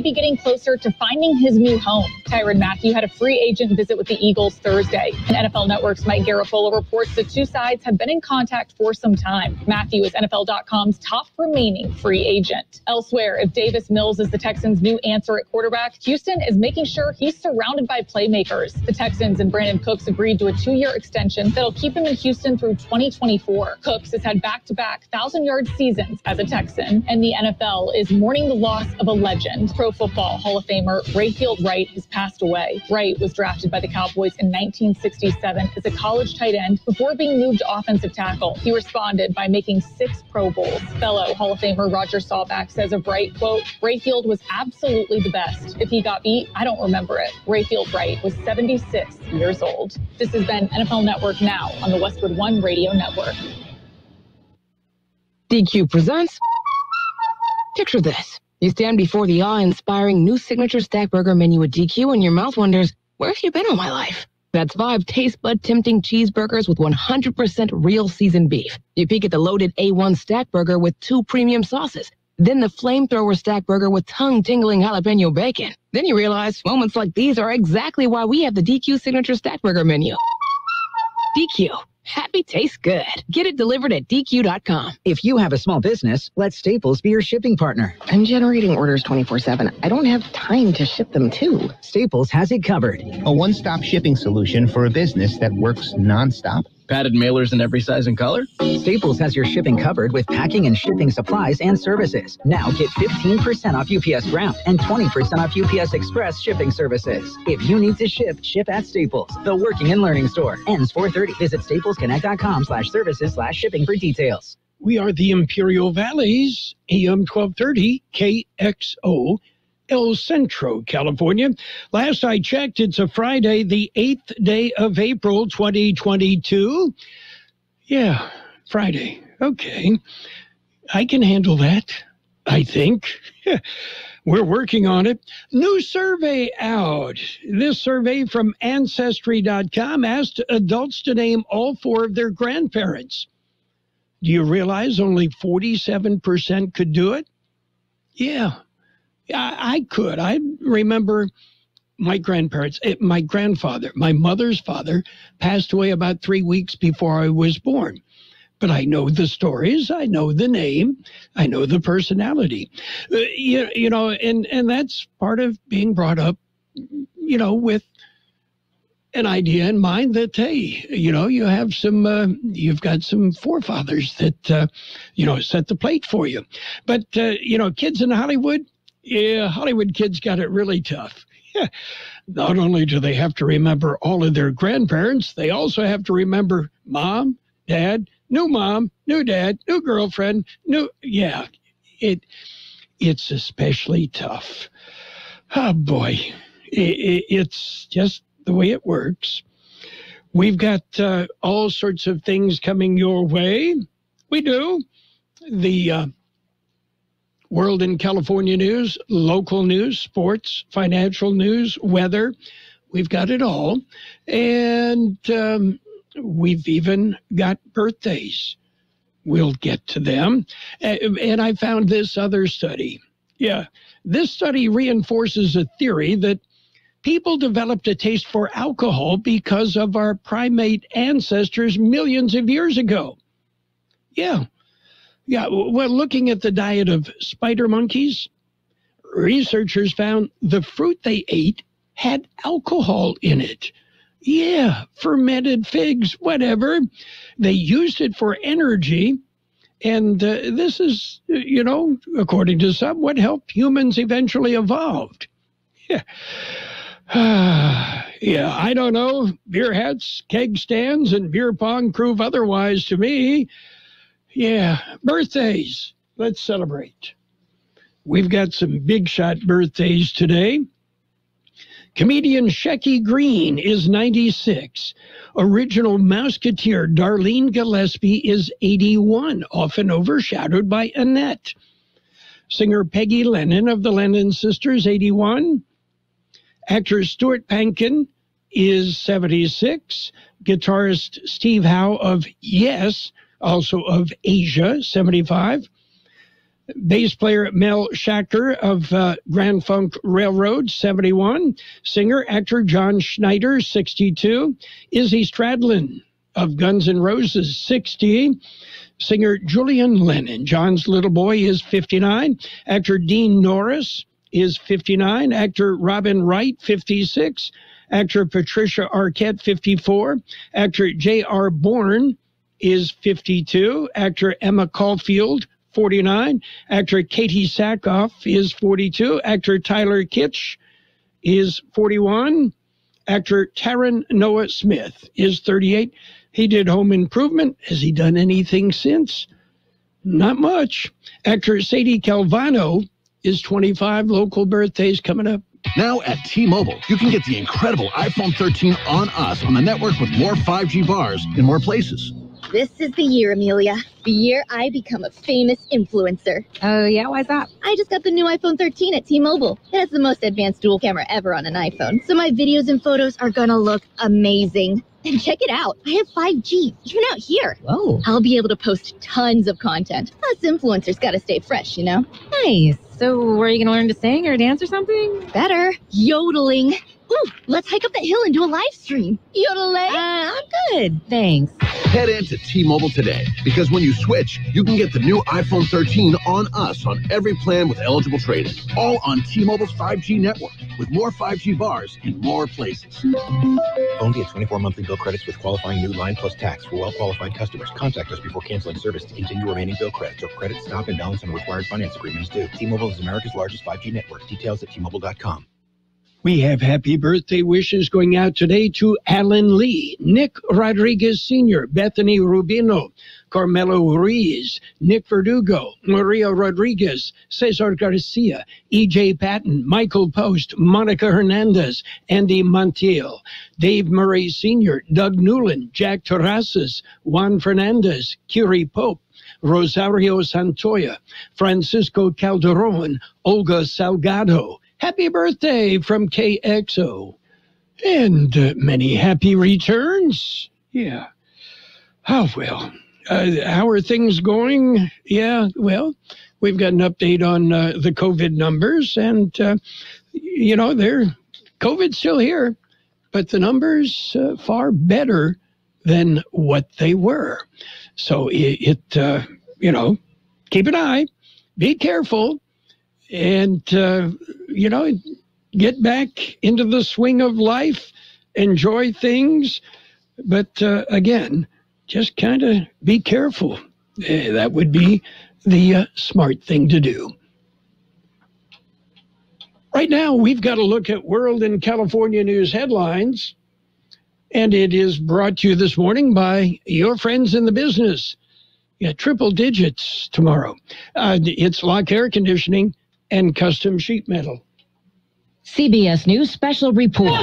be getting closer to finding his new home. Tyrann Mathieu had a free agent visit with the Eagles Thursday. And NFL Network's Mike Garafolo reports the two sides have been in contact for some time. Mathieu is NFL.com's top remaining free agent. Elsewhere, if Davis Mills is the Texans' new answer at quarterback, Houston is making sure he's surrounded by playmakers. The Texans and Brandon Cooks agreed to a 2-year extension that'll keep him in Houston through 2024. Cooks has had back-to-back 1,000-yard seasons as a Texan, and the NFL is mourning the loss of a legend. Pro Football Hall of Famer Rayfield Wright has passed away. Wright was drafted by the Cowboys in 1967 as a college tight end before being moved to offensive tackle. He responded by making 6 Pro Bowls. Fellow Hall of Famer Roger Staubach says of Wright, quote, Rayfield was absolutely the best. If he got beat, I don't remember it. Rayfield Wright was 76 years old. This has been NFL Network Now on the Westwood One Radio Network. DQ presents. Picture this. You stand before the awe-inspiring new signature stack burger menu at DQ and your mouth wonders, where have you been all my life? That's 5 taste bud tempting cheeseburgers with 100% real seasoned beef. You peek at the loaded A1 stack burger with 2 premium sauces. Then the flamethrower stack burger with tongue-tingling jalapeno bacon. Then you realize moments like these are exactly why we have the DQ signature stack burger menu. DQ. Happy tastes good. Get it delivered at DQ.com. If you have a small business, let Staples be your shipping partner. I'm generating orders 24/7. I don't have time to ship them too. Staples has it covered. A one-stop shipping solution for a business that works nonstop. Padded mailers in every size and color? Staples has your shipping covered with packing and shipping supplies and services. Now get 15% off UPS Ground and 20% off UPS Express shipping services. If you need to ship, ship at Staples, the working and learning store. Ends 4/30. Visit staplesconnect.com/services/shipping for details. We are the Imperial Valley's AM 1230 KXO. El Centro, California. Last I checked, it's a Friday, the 8th day of April, 2022. Yeah, Friday. Okay. I can handle that, I think. We're working on it. New survey out. This survey from Ancestry.com asked adults to name all 4 of their grandparents. Do you realize only 47% could do it? Yeah. I could. I remember my grandparents, my grandfather, my mother's father passed away about 3 weeks before I was born. But I know the stories, I know the name, I know the personality. You know, and that's part of being brought up, you know, with an idea in mind that, hey, you know, you have some, you've got some forefathers that, you know, set the plate for you. But, you know, kids in Hollywood, yeah, Hollywood kids got it really tough. Not only do they have to remember all of their grandparents, they also have to remember mom, dad, new mom, new dad, new girlfriend, it's especially tough. Oh, boy. It's just the way it works. We've got all sorts of things coming your way. We do. The World and California news, local news, sports, financial news, weather. We've got it all. And we've even got birthdays. We'll get to them. And I found this other study. Yeah, this study reinforces a theory that people developed a taste for alcohol because of our primate ancestors millions of years ago. Yeah, well, looking at the diet of spider monkeys, researchers found the fruit they ate had alcohol in it. Yeah, fermented figs, whatever. They used it for energy. And this is, you know, according to some, what helped humans eventually evolved. Yeah. Yeah, I don't know. Beer hats, keg stands, and beer pong prove otherwise to me. Yeah, birthdays. Let's celebrate. We've got some big shot birthdays today. Comedian Shecky Green is 96. Original Mouseketeer Darlene Gillespie is 81, often overshadowed by Annette. Singer Peggy Lennon of the Lennon Sisters, 81. Actor Stuart Pankin is 76. Guitarist Steve Howe of Yes, also of Asia, 75. Bass player Mel Schachter of Grand Funk Railroad, 71. Singer, actor John Schneider, 62. Izzy Stradlin of Guns N' Roses, 60. Singer Julian Lennon, John's little boy, is 59. Actor Dean Norris is 59. Actor Robin Wright, 56. Actor Patricia Arquette, 54. Actor J.R. Bourne is 52. Actor Emma Caulfield, 49. Actor Katie Sackhoff is 42. Actor Tyler Kitsch is 41. Actor Taron Noah Smith is 38. He did Home Improvement. Has he done anything since? Not much. Actor Sadie Calvano is 25. Local birthdays coming up. Now at T-Mobile, you can get the incredible iPhone 13 on us on the network with more 5G bars in more places. This is the year, Amelia. The year I become a famous influencer. Oh, yeah? Why's that? I just got the new iPhone 13 at T-Mobile. It has the most advanced dual camera ever on an iPhone, so my videos and photos are gonna look amazing. And check it out. I have 5G, even out here. Whoa. I'll be able to post tons of content. Us influencers gotta stay fresh, you know? Nice. So were you going to learn to sing or dance or something? Better. Yodeling. Ooh, let's hike up that hill and do a live stream. Yodeling. I'm good. Thanks. Head into T-Mobile today, because when you switch, you can get the new iPhone 13 on us on every plan with eligible trade-in. All on T-Mobile's 5G network, with more 5G bars in more places. Only at 24 monthly bill credits with qualifying new line plus tax for well-qualified customers. Contact us before canceling service to continue remaining bill credits or credit stop and balance on required finance agreements due. T-Mobile is America's largest 5G network. Details at T-Mobile.com. We have happy birthday wishes going out today to Alan Lee, Nick Rodriguez Sr., Bethany Rubino, Carmelo Ruiz, Nick Verdugo, Maria Rodriguez, Cesar Garcia, E.J. Patton, Michael Post, Monica Hernandez, Andy Montiel, Dave Murray Sr., Doug Newland, Jack Terrazas, Juan Fernandez, Curie Pope, Rosario Santoya, Francisco Calderon, Olga Salgado. Happy birthday from KXO. And many happy returns. Yeah. Oh, well. How are things going? Yeah, well, we've got an update on the COVID numbers. And, COVID's still here. But the numbers far better than what they were. So, keep an eye. Be careful. And, get back into the swing of life, enjoy things. But, again, just kind of be careful. That would be the smart thing to do. Right now, we've got a look at World and California News headlines. And it is brought to you this morning by your friends in the business. Yeah, triple digits tomorrow. It's Lock Air Conditioning and Custom Sheet Metal. CBS News special report.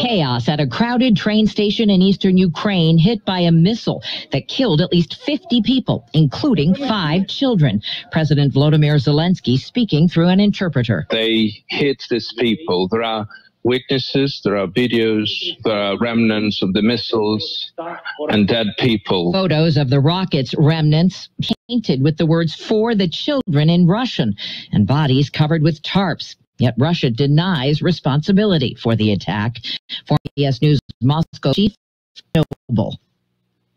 Chaos at a crowded train station in eastern Ukraine hit by a missile that killed at least 50 people, including 5 children. President Volodymyr Zelensky speaking through an interpreter. They hit these people. There are witnesses, there are videos, there are remnants of the missiles and dead people. Photos of the rocket's remnants painted with the words "for the children" in Russian and bodies covered with tarps. Yet Russia denies responsibility for the attack. For CBS News Moscow chief Noble.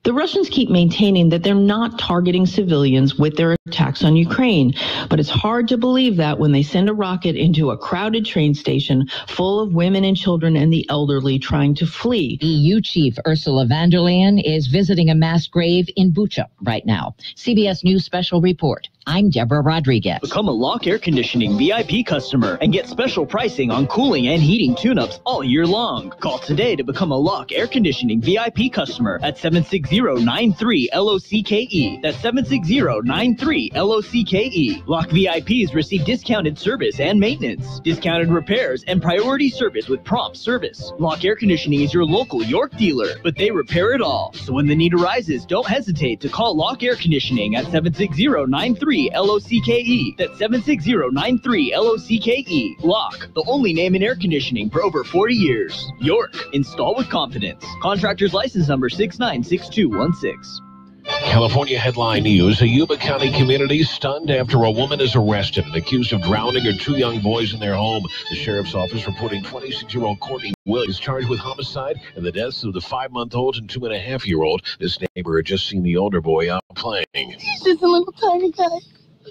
The Russians keep maintaining that they're not targeting civilians with their attacks on Ukraine, but it's hard to believe that when they send a rocket into a crowded train station full of women and children and the elderly trying to flee. EU Chief Ursula von der Leyen is visiting a mass grave in Bucha right now. CBS News special report. I'm Deborah Rodriguez. Become a Lock Air Conditioning VIP customer and get special pricing on cooling and heating tune-ups all year long. Call today to become a Lock Air Conditioning VIP customer at 760-93-LOCKE. That's 760-93-LOCKE. Lock VIPs receive discounted service and maintenance, discounted repairs, and priority service with prompt service. Lock Air Conditioning is your local York dealer, but they repair it all. So when the need arises, don't hesitate to call Lock Air Conditioning at 760-93-LOCKE. That's 760-93-LOCKE. Lock, the only name in air conditioning for over 40 years. York, install with confidence. Contractor's license number 696216. California headline news. A Yuba County community stunned after a woman is arrested and accused of drowning her two young boys in their home. The sheriff's office reporting 26-year-old Courtney Williams charged with homicide and the deaths of the 5-month-old and 2.5-year-old. This neighbor had just seen the older boy out playing. He's just a little tiny guy.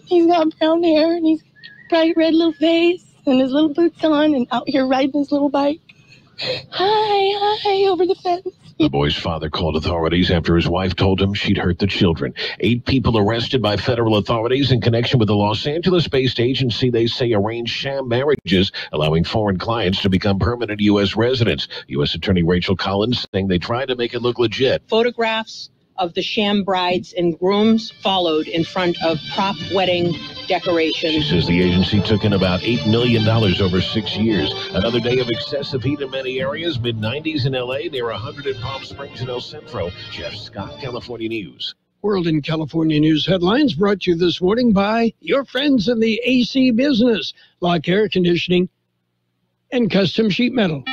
He's got brown hair and he's bright red little face and his little boots on and out here riding his little bike. Hi, over the fence. The boy's father called authorities after his wife told him she'd hurt the children. 8 people arrested by federal authorities in connection with the Los Angeles-based agency they say arranged sham marriages, allowing foreign clients to become permanent U.S. residents. U.S. Attorney Rachel Collins saying they tried to make it look legit. Photographs of the sham brides and grooms followed in front of prop wedding decorations. She says the agency took in about $8 million over 6 years. Another day of excessive heat in many areas. Mid-90s in L.A., near 100 in Palm Springs and El Centro. Jeff Scott, California News. World in California News headlines brought to you this morning by your friends in the AC business. Lock air conditioning and custom sheet metal.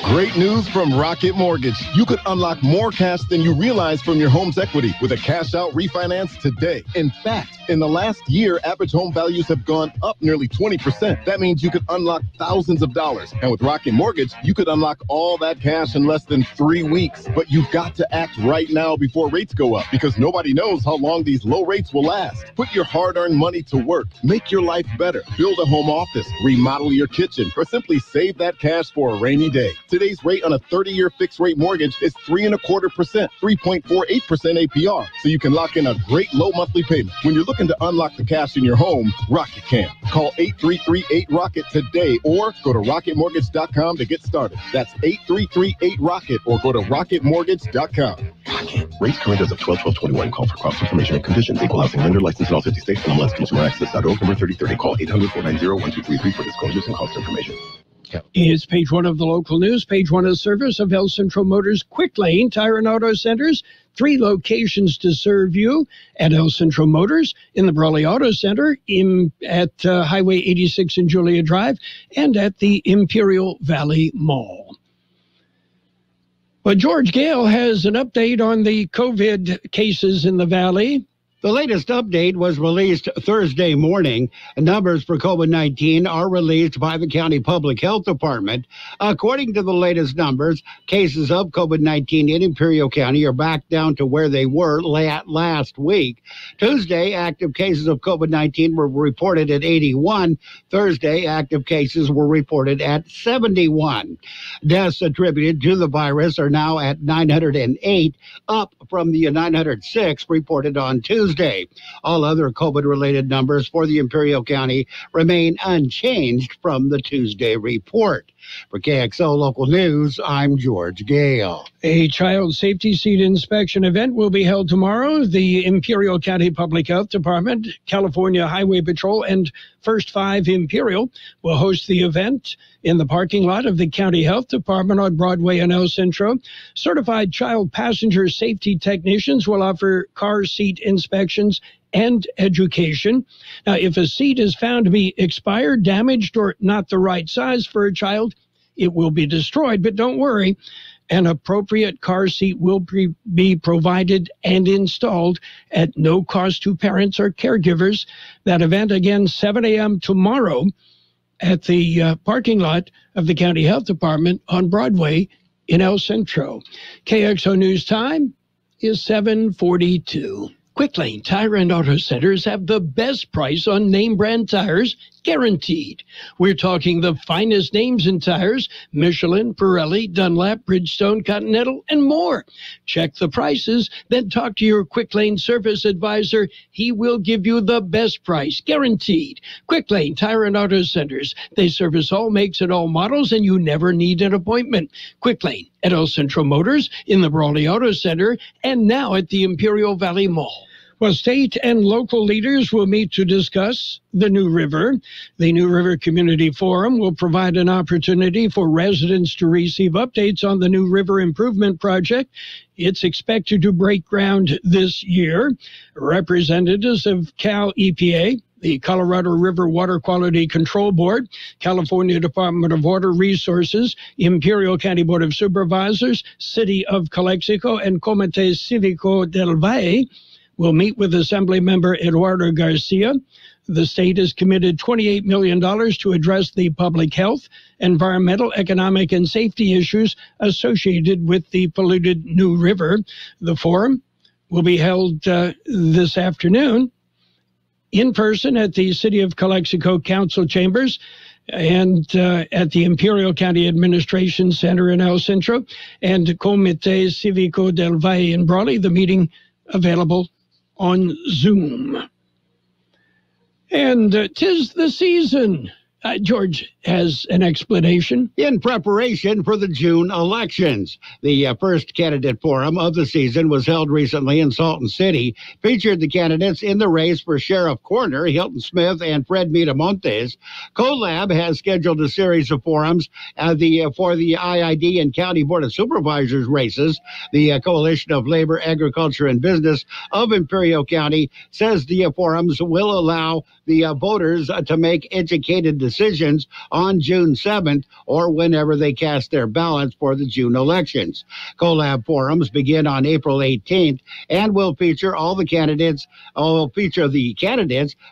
Great news from Rocket Mortgage. You could unlock more cash than you realize from your home's equity with a cash-out refinance today. In fact, in the last year, average home values have gone up nearly 20%. That means you could unlock thousands of dollars. And with Rocket Mortgage, you could unlock all that cash in less than 3 weeks. But you've got to act right now before rates go up, because nobody knows how long these low rates will last. Put your hard-earned money to work. Make your life better. Build a home office. Remodel your kitchen. Or simply save that cash for a rainy day. Today's rate on a 30-year fixed-rate mortgage is 3.25%, 3.48% APR, so you can lock in a great low monthly payment. When you're looking to unlock the cash in your home, Rocket can. Call 833-8-ROCKET today or go to rocketmortgage.com to get started. That's 833-8-ROCKET or go to rocketmortgage.com. Rocket. Rates current as of 12/12/21. Call for cost information and conditions. Equal housing lender licensed in all 50 states. MLS Consumer Access.org. Number 3030. Call 800-490-1233 for disclosures and cost information. It's page 1 of the local news. Page 1 is service of El Centro Motors Quick Lane Tire and Auto Centers. 3 locations to serve you at El Centro Motors, in the Brawley Auto Center, at Highway 86 and Julia Drive, and at the Imperial Valley Mall. But George Gale has an update on the COVID cases in the Valley. The latest update was released Thursday morning. Numbers for COVID-19 are released by the County Public Health Department. According to the latest numbers, cases of COVID-19 in Imperial County are back down to where they were last week. Tuesday, active cases of COVID-19 were reported at 81. Thursday, active cases were reported at 71. Deaths attributed to the virus are now at 908, up from the 906 reported on Tuesday. All other COVID-related numbers for the Imperial County remain unchanged from the Tuesday report. For KXO Local News, I'm George Gale. A child safety seat inspection event will be held tomorrow. The Imperial County Public Health Department, California Highway Patrol, and First 5 Imperial will host the event in the parking lot of the County Health Department on Broadway and El Centro. Certified child passenger safety technicians will offer car seat inspections and education. Now, if a seat is found to be expired, damaged, or not the right size for a child, it will be destroyed. But don't worry, an appropriate car seat will be provided and installed at no cost to parents or caregivers. That event, again, 7 a.m. tomorrow at the parking lot of the County Health Department on Broadway in El Centro. KXO News Time is 7:42. Quick Lane Tire and Auto Centers have the best price on name brand tires, guaranteed. We're talking the finest names in tires: Michelin, Pirelli, Dunlap, Bridgestone, Continental, and more. Check the prices, then talk to your Quick Lane service advisor. He will give you the best price, guaranteed. Quick Lane Tire and Auto Centers. They service all makes and all models, and you never need an appointment. Quick Lane at El Centro Motors, in the Brawley Auto Center, and now at the Imperial Valley Mall. Well, state and local leaders will meet to discuss the New River. The New River Community Forum will provide an opportunity for residents to receive updates on the New River Improvement Project. It's expected to break ground this year. Representatives of Cal EPA, the Colorado River Water Quality Control Board, California Department of Water Resources, Imperial County Board of Supervisors, City of Calexico, and Comité Cívico del Valle will meet with Assemblymember Eduardo Garcia. The state has committed $28 million to address the public health, environmental, economic, and safety issues associated with the polluted New River. The forum will be held this afternoon in person at the City of Calexico Council Chambers and at the Imperial County Administration Center in El Centro and Comité Cívico del Valle in Brawley. The meeting available on Zoom. And 'tis the season. George has an explanation. In preparation for the June elections, the first candidate forum of the season was held recently in Salton City, featured the candidates in the race for Sheriff Coroner, Hilton Smith and Fred Miramontes. CoLab has scheduled a series of forums for the IID and County Board of Supervisors races. The Coalition of Labor, Agriculture, and Business of Imperial County says the forums will allow the voters to make educated decisions on June 7th or whenever they cast their ballots for the June elections. CoLab forums begin on April 18th and will feature the candidates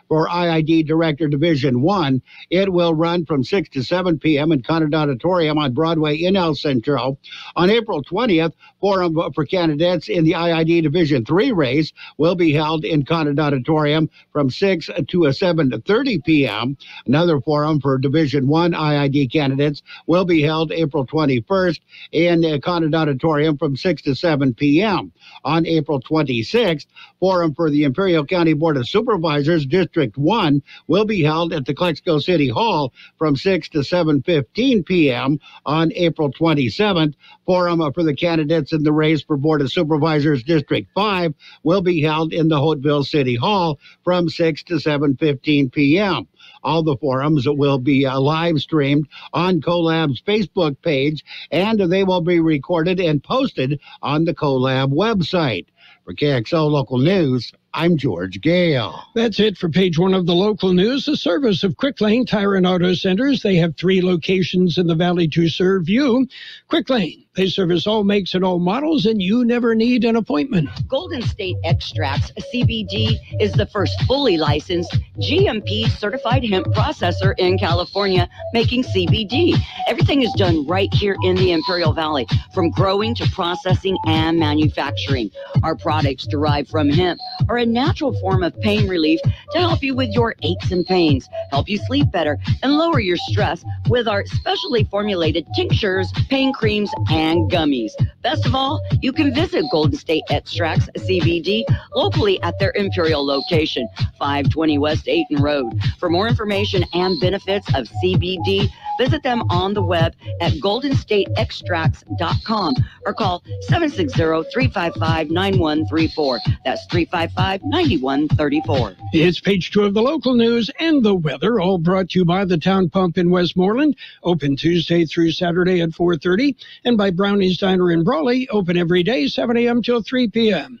for IID Director Division 1. It will run from 6 to 7 p.m. in Conard Auditorium on Broadway in El Centro. On April 20th, forum for candidates in the IID Division 3 race will be held in Conard Auditorium from 6 to 7:30 p.m. Another forum for Division 1 IID candidates will be held April 21st in Conard Auditorium from 6 to 7 p.m. On April 26th, forum for the Imperial County Board of Supervisors District 1 will be held at the Calexico City Hall from 6 to 7:15 p.m. On April 27th, forum for the candidates in the race for Board of Supervisors District 5 will be held in the Hauteville City Hall from 6 to 7:15 p.m. All the forums will be live streamed on CoLab's Facebook page, and they will be recorded and posted on the CoLab website. For KXO Local News, I'm George Gale. That's it for page one of the local news. The service of Quick Lane Tire and Auto Centers. They have 3 locations in the valley to serve you. Quick Lane, they service all makes and all models, and you never need an appointment. Golden State Extracts, CBD, is the first fully licensed GMP certified hemp processor in California making CBD. Everything is done right here in the Imperial Valley, from growing to processing and manufacturing. Our products derived from hemp are a natural form of pain relief to help you with your aches and pains, help you sleep better, and lower your stress with our specially formulated tinctures, pain creams, and gummies. Best of all, you can visit Golden State Extracts CBD locally at their Imperial location, 520 West Ayton Road. For more information and benefits of CBD, visit them on the web at goldenstateextracts.com or call 760-355-9134. That's 355-9134. It's page 2 of the local news and the weather, all brought to you by the Town Pump in Westmoreland, open Tuesday through Saturday at 4:30, and by Brownie's Diner in Brawley, open every day, 7 a.m. till 3 p.m.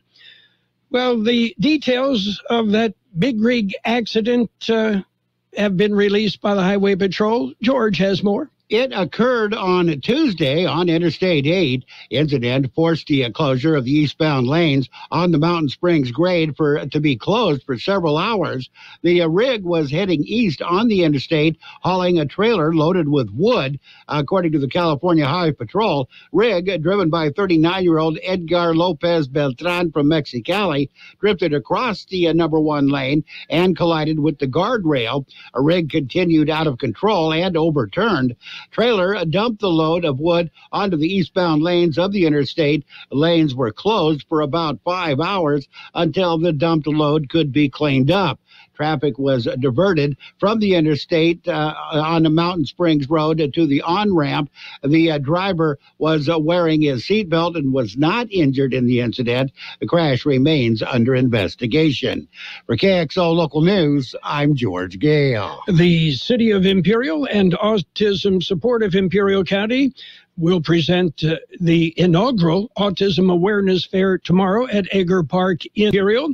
Well, the details of that big rig accident have been released by the Highway Patrol. George has more. It occurred on Tuesday on Interstate 8. Incident forced the closure of the eastbound lanes on the Mountain Springs grade to be closed for several hours. The rig was heading east on the interstate, hauling a trailer loaded with wood. According to the California Highway Patrol, rig driven by 39-year-old Edgar Lopez Beltran from Mexicali drifted across the number 1 lane and collided with the guardrail. A rig continued out of control and overturned. Trailer dumped the load of wood onto the eastbound lanes of the interstate. Lanes were closed for about 5 hours until the dumped load could be cleaned up. Traffic was diverted from the interstate on the Mountain Springs Road to the on-ramp. The driver was wearing his seatbelt and was not injured in the incident. The crash remains under investigation. For KXO Local News, I'm George Gale. The City of Imperial and Autism Support of Imperial County will present the inaugural Autism Awareness Fair tomorrow at Egger Park in Imperial.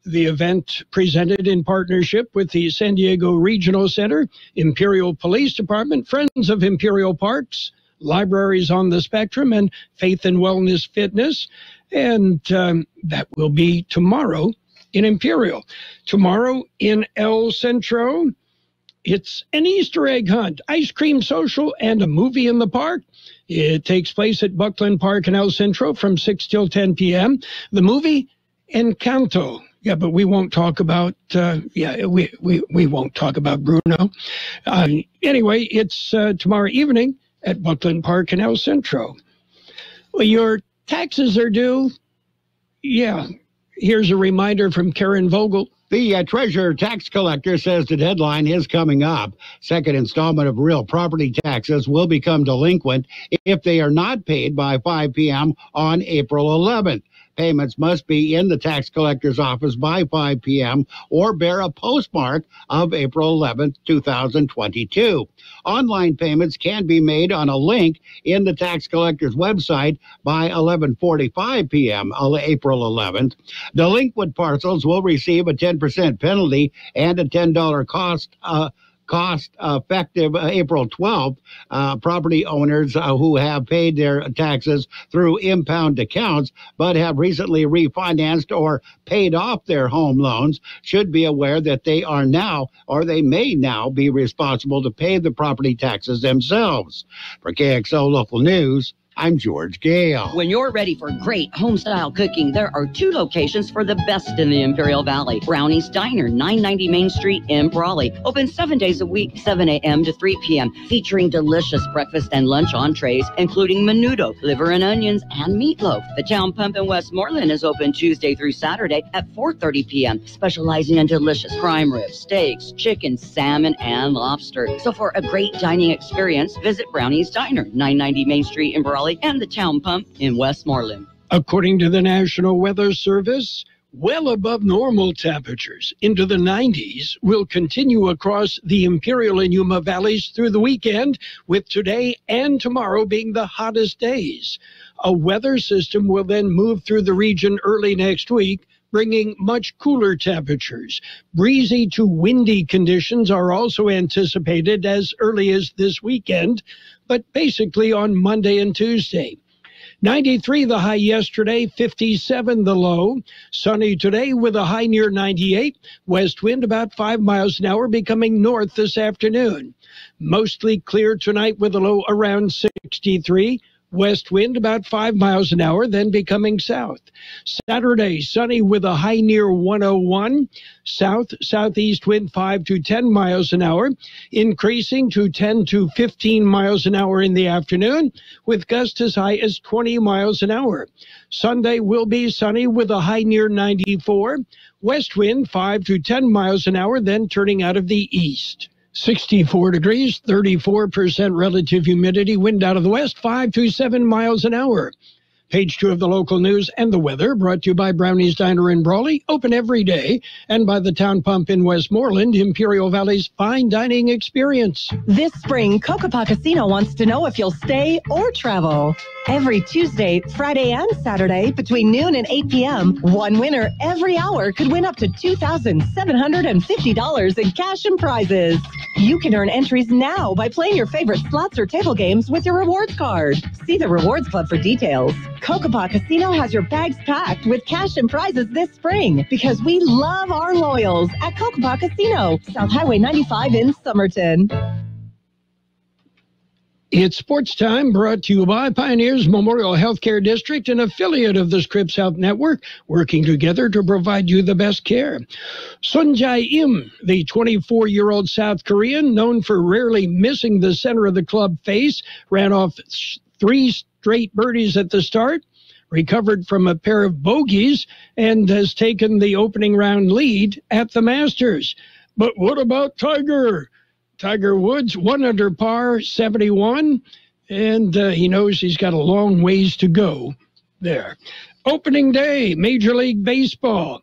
The event presented in partnership with the San Diego Regional Center, Imperial Police Department, Friends of Imperial Parks, Libraries on the Spectrum, and Faith and Wellness Fitness. And that will be tomorrow in Imperial. Tomorrow in El Centro, it's an Easter egg hunt, ice cream social, and a movie in the park. It takes place at Buckley Park in El Centro from 6 till 10 p.m. The movie, Encanto. Yeah, but we won't talk about, we won't talk about Bruno. Anyway, it's tomorrow evening at Buckley Park in El Centro. Well, your taxes are due. Yeah, here's a reminder from Karen Vogel. The Treasurer Tax Collector says the deadline is coming up. Second installment of real property taxes will become delinquent if they are not paid by 5 p.m. on April 11th. Payments must be in the tax collector's office by 5 p.m. or bear a postmark of April 11th, 2022. Online payments can be made on a link in the tax collector's website by 11:45 p.m. on April 11th. Delinquent parcels will receive a 10% penalty and a $10 cost effective April 12th. Property owners who have paid their taxes through impound accounts but have recently refinanced or paid off their home loans should be aware that they are now, or they may now, be responsible to pay the property taxes themselves. For KXO Local News, I'm George Gale. When you're ready for great home-style cooking, there are 2 locations for the best in the Imperial Valley. Brownie's Diner, 990 Main Street in Brawley. Open 7 days a week, 7 a.m. to 3 p.m., featuring delicious breakfast and lunch entrees, including menudo, liver and onions, and meatloaf. The Town Pump in Westmoreland is open Tuesday through Saturday at 4:30 p.m., specializing in delicious prime ribs, steaks, chicken, salmon, and lobster. So for a great dining experience, visit Brownie's Diner, 990 Main Street in Brawley, and the Town Pump in Westmoreland. According to the National Weather Service, well above normal temperatures into the 90s will continue across the Imperial and Yuma valleys through the weekend, with today and tomorrow being the hottest days. A weather system will then move through the region early next week, bringing much cooler temperatures. Breezy to windy conditions are also anticipated as early as this weekend, but basically on Monday and Tuesday. 93 the high yesterday, 57 the low. Sunny today with a high near 98. West wind about 5 miles an hour, becoming north this afternoon. Mostly clear tonight with a low around 63. West wind about 5 miles an hour, then becoming south. Saturday, sunny with a high near 101. Southeast wind 5 to 10 miles an hour, increasing to 10 to 15 miles an hour in the afternoon, with gusts as high as 20 miles an hour. Sunday will be sunny with a high near 94. West wind 5 to 10 miles an hour, then turning out of the east. 64 degrees, 34% relative humidity, wind out of the west, 5 to 7 miles an hour. Page 2 of the local news and the weather, brought to you by Brownie's Diner in Brawley, open every day, and by the Town Pump in Westmoreland, Imperial Valley's fine dining experience. This spring, Kokopah Casino wants to know if you'll stay or travel. Every Tuesday, Friday, and Saturday, between noon and 8 p.m., one winner every hour could win up to $2,750 in cash and prizes. You can earn entries now by playing your favorite slots or table games with your rewards card. See the Rewards Club for details. Kokopah Casino has your bags packed with cash and prizes this spring because we love our loyals at Kokopah Casino, South Highway 95 in Somerton. It's Sports Time, brought to you by Pioneers Memorial Healthcare District, an affiliate of the Scripps Health Network, working together to provide you the best care. Sun Jae-im, the 24-year-old South Korean, known for rarely missing the center of the club face, ran off 3 straight birdies at the start, recovered from a pair of bogeys, and has taken the opening round lead at the Masters. But what about Tiger? Tiger Woods, 1 under par, 71, and he knows he's got a long ways to go there. Opening day, Major League Baseball.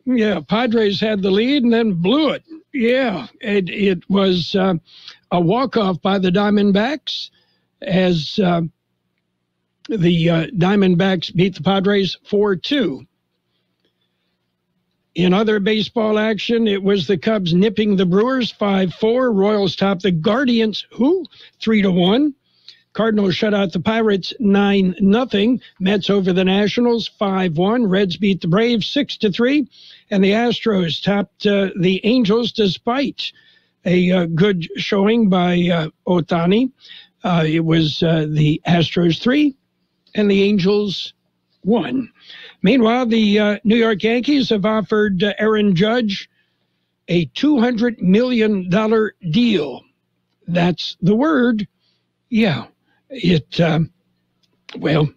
Yeah, Padres had the lead and then blew it. Yeah, it was a walk-off by the Diamondbacks as the Diamondbacks beat the Padres 4-2. In other baseball action, it was the Cubs nipping the Brewers 5-4. Royals topped the Guardians, 3-1. Cardinals shut out the Pirates 9-0. Mets over the Nationals 5-1. Reds beat the Braves 6-3. And the Astros topped the Angels despite a good showing by Ohtani. It was the Astros 3 and the Angels 1. Meanwhile, the New York Yankees have offered Aaron Judge a $200 million deal. That's the word. Yeah. Well,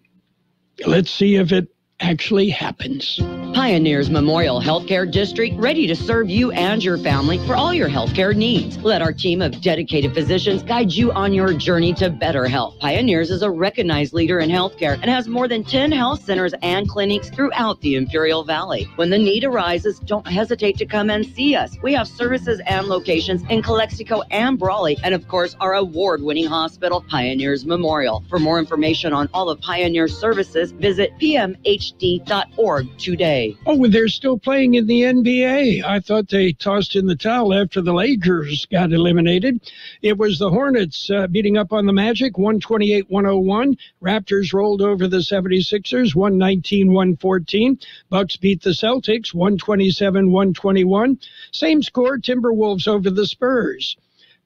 let's see if it actually happens. Pioneers Memorial Healthcare District, ready to serve you and your family for all your healthcare needs. Let our team of dedicated physicians guide you on your journey to better health. Pioneers is a recognized leader in healthcare and has more than 10 health centers and clinics throughout the Imperial Valley. When the need arises, don't hesitate to come and see us. We have services and locations in Calexico and Brawley, and of course, our award-winning hospital, Pioneers Memorial. For more information on all of Pioneer's services, visit pmhd.org today. Oh, they're still playing in the NBA. I thought they tossed in the towel after the Lakers got eliminated. It was the Hornets beating up on the Magic, 128-101. Raptors rolled over the 76ers, 119-114. Bucks beat the Celtics, 127-121. Same score, Timberwolves over the Spurs.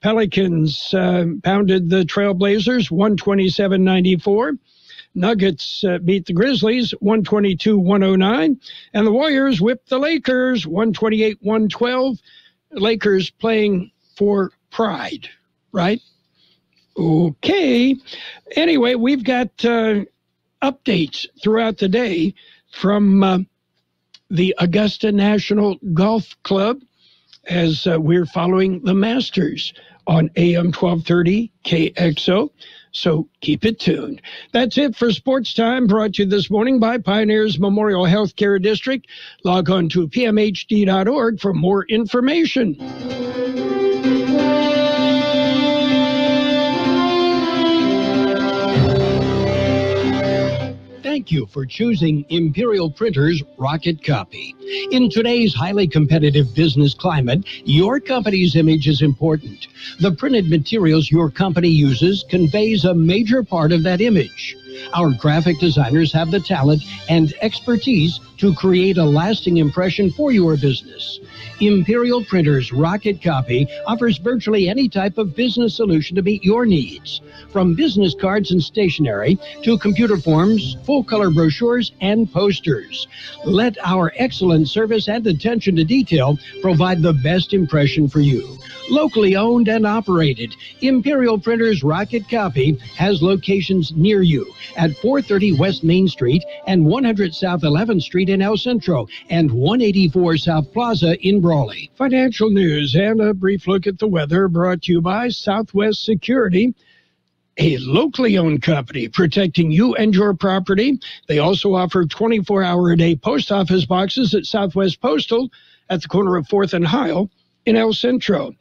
Pelicans pounded the Trailblazers, 127-94. Nuggets beat the Grizzlies 122-109, and the Warriors whipped the Lakers 128-112. Lakers playing for pride, right? Okay. Anyway, we've got updates throughout the day from the Augusta National Golf Club as we're following the Masters on AM 1230 KXO. So keep it tuned. That's it for Sports Time, brought to you this morning by Pioneers Memorial Healthcare District. Log on to pmhd.org for more information. Thank you for choosing Imperial Printers Rocket Copy. In today's highly competitive business climate, your company's image is important. The printed materials your company uses conveys a major part of that image. Our graphic designers have the talent and expertise to create a lasting impression for your business. Imperial Printers Rocket Copy offers virtually any type of business solution to meet your needs, from business cards and stationery to computer forms, full-color brochures, and posters. Let our excellent service and attention to detail provide the best impression for you. Locally owned and operated, Imperial Printers Rocket Copy has locations near you at 430 West Main Street and 100 South 11th Street in El Centro and 184 South Plaza in Brawley. Financial news and a brief look at the weather brought to you by Southwest Security, a locally owned company protecting you and your property. They also offer 24-hour-a-day post office boxes at Southwest Postal at the corner of 4th and Heil in El Centro.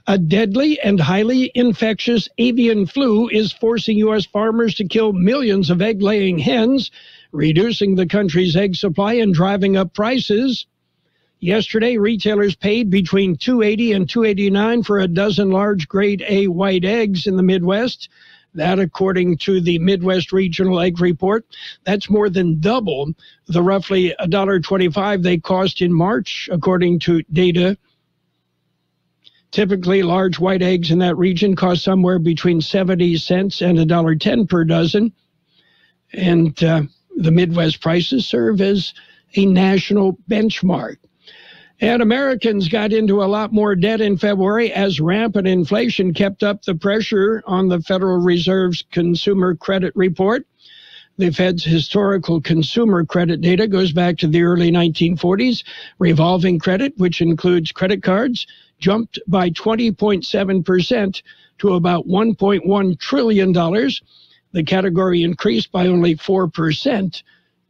A deadly and highly infectious avian flu is forcing U.S. farmers to kill millions of egg-laying hens, reducing the country's egg supply and driving up prices. Yesterday, retailers paid between $2.80 and $2.89 for a dozen large grade A white eggs in the Midwest. That, according to the Midwest Regional Egg Report, that's more than double the roughly $1.25 they cost in March, according to data. Typically, large white eggs in that region cost somewhere between 70 cents and $1.10 per dozen. And the Midwest prices serve as a national benchmark. And Americans got into a lot more debt in February as rampant inflation kept up the pressure on the Federal Reserve's Consumer Credit Report. The Fed's historical consumer credit data goes back to the early 1940s. Revolving credit, which includes credit cards, jumped by 20.7% to about $1.1 trillion. The category increased by only 4%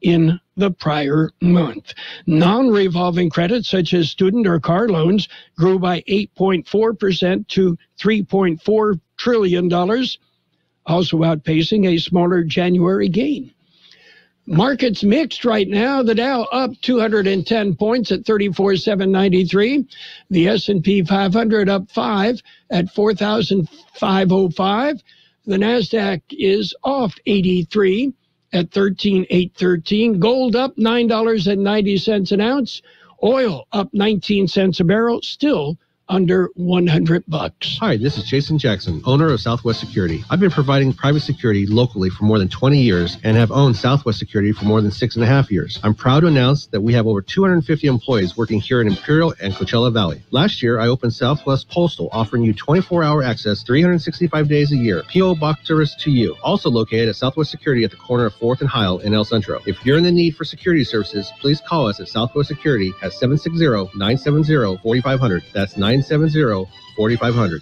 in the prior month. Non-revolving credits, such as student or car loans, grew by 8.4% to $3.4 trillion, also outpacing a smaller January gain. Markets mixed right now. The Dow up 210 points at 34,793. The S&P 500 up 5 at 4,505. The Nasdaq is off 83 at 13,813. Gold up $9.90 an ounce. Oil up 19 cents a barrel, still under $100. Hi, this is Jason Jackson, owner of Southwest Security. I've been providing private security locally for more than 20 years and have owned Southwest Security for more than 6.5 years. I'm proud to announce that we have over 250 employees working here in Imperial and Coachella Valley. Last year, I opened Southwest Postal, offering you 24-hour access 365 days a year. P.O. Box service to you. Also located at Southwest Security at the corner of 4th and Heil in El Centro. If you're in the need for security services, please call us at Southwest Security at 760-970-4500. That's 970-4500.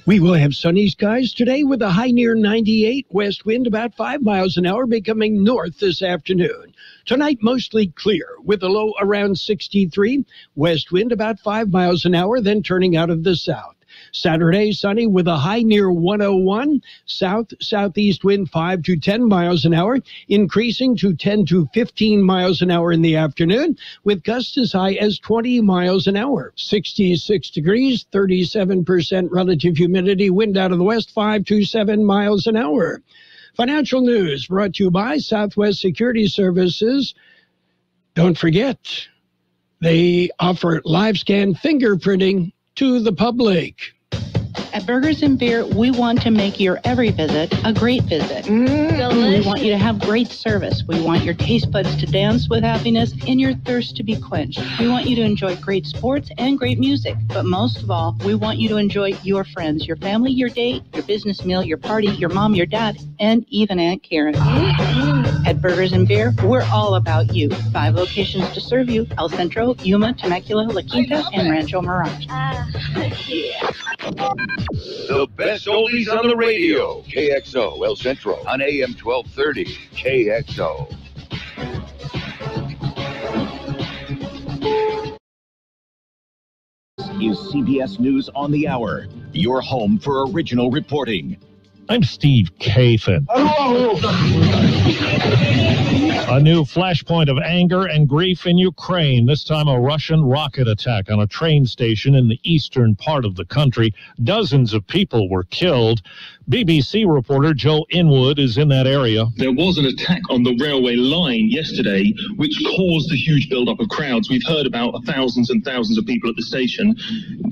We will have sunny skies today with a high near 98, west wind about 5 miles an hour, becoming north this afternoon. Tonight, mostly clear with a low around 63, west wind about 5 miles an hour, then turning out of the south. Saturday, sunny with a high near 101, south-southeast wind 5 to 10 miles an hour, increasing to 10 to 15 miles an hour in the afternoon, with gusts as high as 20 miles an hour. 66 degrees, 37% relative humidity, wind out of the west 5 to 7 miles an hour. Financial news brought to you by Southwest Security Services. Don't forget, they offer live scan fingerprinting to the public. At Burgers and Beer, we want to make your every visit a great visit. We want you to have great service. We want your taste buds to dance with happiness and your thirst to be quenched. We want you to enjoy great sports and great music. But most of all, we want you to enjoy your friends, your family, your date, your business meal, your party, your mom, your dad, and even Aunt Karen. At Burgers and Beer, we're all about you. 5 locations to serve you: El Centro, Yuma, Temecula, La Quinta, and Rancho Mirage. The best oldies on the radio. KXO El Centro on AM 1230. KXO. Is CBS News on the Hour, your home for original reporting. I'm Steve Kathan. A new flashpoint of anger and grief in Ukraine, this time a Russian rocket attack on a train station in the eastern part of the country. Dozens of people were killed. BBC reporter Joe Inwood is in that area. There was an attack on the railway line yesterday, which caused a huge build-up of crowds. We've heard about thousands and thousands of people at the station,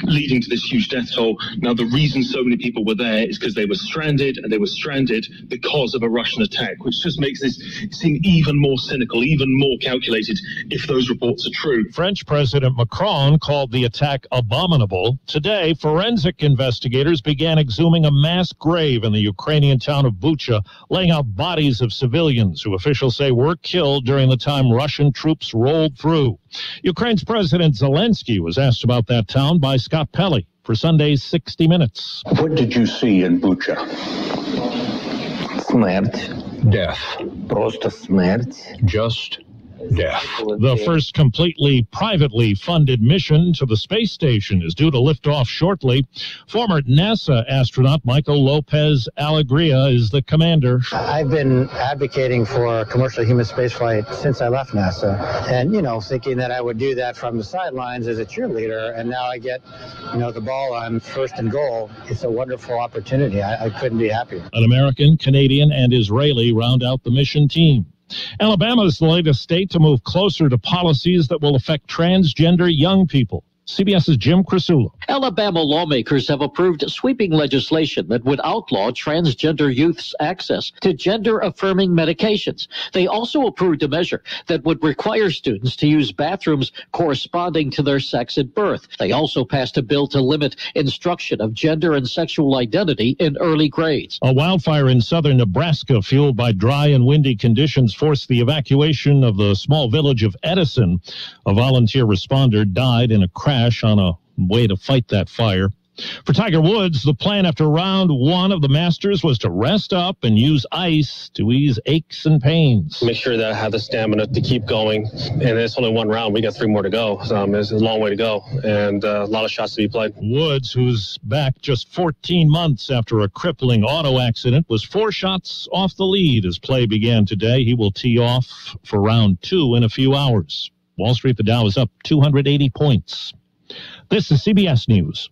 leading to this huge death toll. Now, the reason so many people were there is because they were stranded, and they were stranded because of a Russian attack, which just makes this seem even more cynical, even more calculated, if those reports are true. French President Macron called the attack abominable. Today, forensic investigators began exhuming a mass grave in the Ukrainian town of Bucha, laying out bodies of civilians who officials say were killed during the time Russian troops rolled through. Ukraine's President Zelensky was asked about that town by Scott Pelley for Sunday's 60 Minutes. What did you see in Bucha? Смерть. Death. Просто смерть. Just death. The first completely privately funded mission to the space station is due to lift off shortly. Former NASA astronaut Michael Lopez Alegria is the commander. I've been advocating for commercial human spaceflight since I left NASA, and, thinking that I would do that from the sidelines as a cheerleader, and now I get, the ball on first and goal. It's a wonderful opportunity. I couldn't be happier. An American, Canadian, and Israeli round out the mission team. Alabama is the latest state to move closer to policies that will affect transgender young people. CBS's Jim Crisula. Alabama lawmakers have approved sweeping legislation that would outlaw transgender youth's access to gender-affirming medications. They also approved a measure that would require students to use bathrooms corresponding to their sex at birth. They also passed a bill to limit instruction of gender and sexual identity in early grades. A wildfire in southern Nebraska fueled by dry and windy conditions forced the evacuation of the small village of Edison. A volunteer responder died in a crash on a way to fight that fire. For Tiger Woods, the plan after round one of the Masters was to rest up and use ice to ease aches and pains. Make sure that I have the stamina to keep going. And it's only one round. We got 3 more to go. It's a long way to go and a lot of shots to be played. Woods, who's back just 14 months after a crippling auto accident, was 4 shots off the lead as play began today. He will tee off for round 2 in a few hours. Wall Street, the Dow is up 280 points. This is CBS News.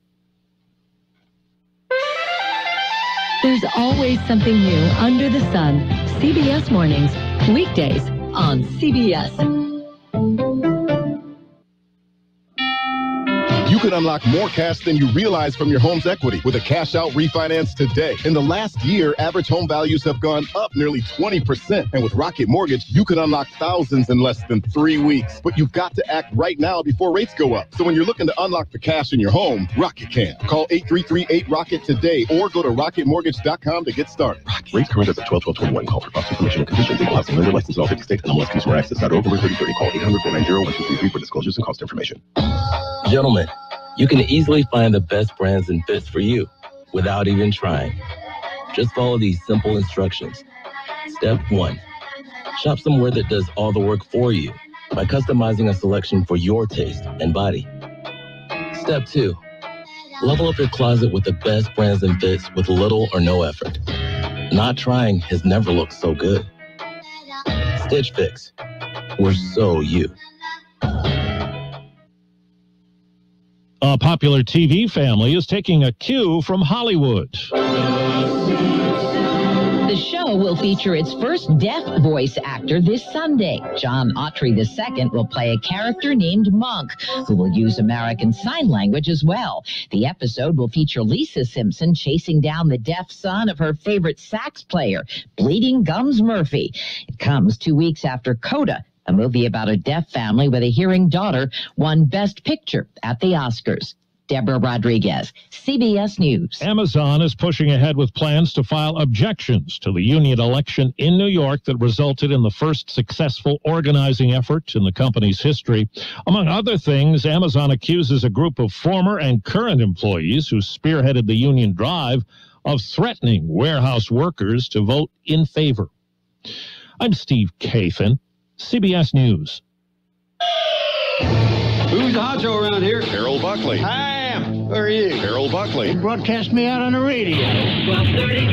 There's always something new under the sun. CBS Mornings, weekdays on CBS. You can unlock more cash than you realize from your home's equity with a cash-out refinance today. In the last year, average home values have gone up nearly 20%. And with Rocket Mortgage, you can unlock thousands in less than 3 weeks. But you've got to act right now before rates go up. So when you're looking to unlock the cash in your home, Rocket can. Call 833-8ROCKET today or go to rocketmortgage.com to get started. Rates current as of 12/12/21. Call for cost information and conditions. Equal housing lender license in all 50 states and MLSConsumerAccess.org or 3030. Call 800-490-1233 for disclosures and cost information. Gentlemen, you can easily find the best brands and fits for you without even trying. Just follow these simple instructions. Step 1. Shop somewhere that does all the work for you by customizing a selection for your taste and body. Step 2. Level up your closet with the best brands and fits with little or no effort. Not trying has never looked so good. Stitch Fix. We're so you. A popular TV family is taking a cue from Hollywood. The show will feature its first deaf voice actor this Sunday. John Autry II will play a character named Monk, who will use American Sign Language as well. The episode will feature Lisa Simpson chasing down the deaf son of her favorite sax player, Bleeding Gums Murphy. It comes 2 weeks after Coda, a movie about a deaf family with a hearing daughter, won Best Picture at the Oscars. Deborah Rodriguez, CBS News. Amazon is pushing ahead with plans to file objections to the union election in New York that resulted in the first successful organizing effort in the company's history. Among other things, Amazon accuses a group of former and current employees who spearheaded the union drive of threatening warehouse workers to vote in favor. I'm Steve Kathan, CBS News. Who's the honcho around here? Carroll Buckley. I am. Who are you? Carroll Buckley. They broadcast me out on the radio. 1230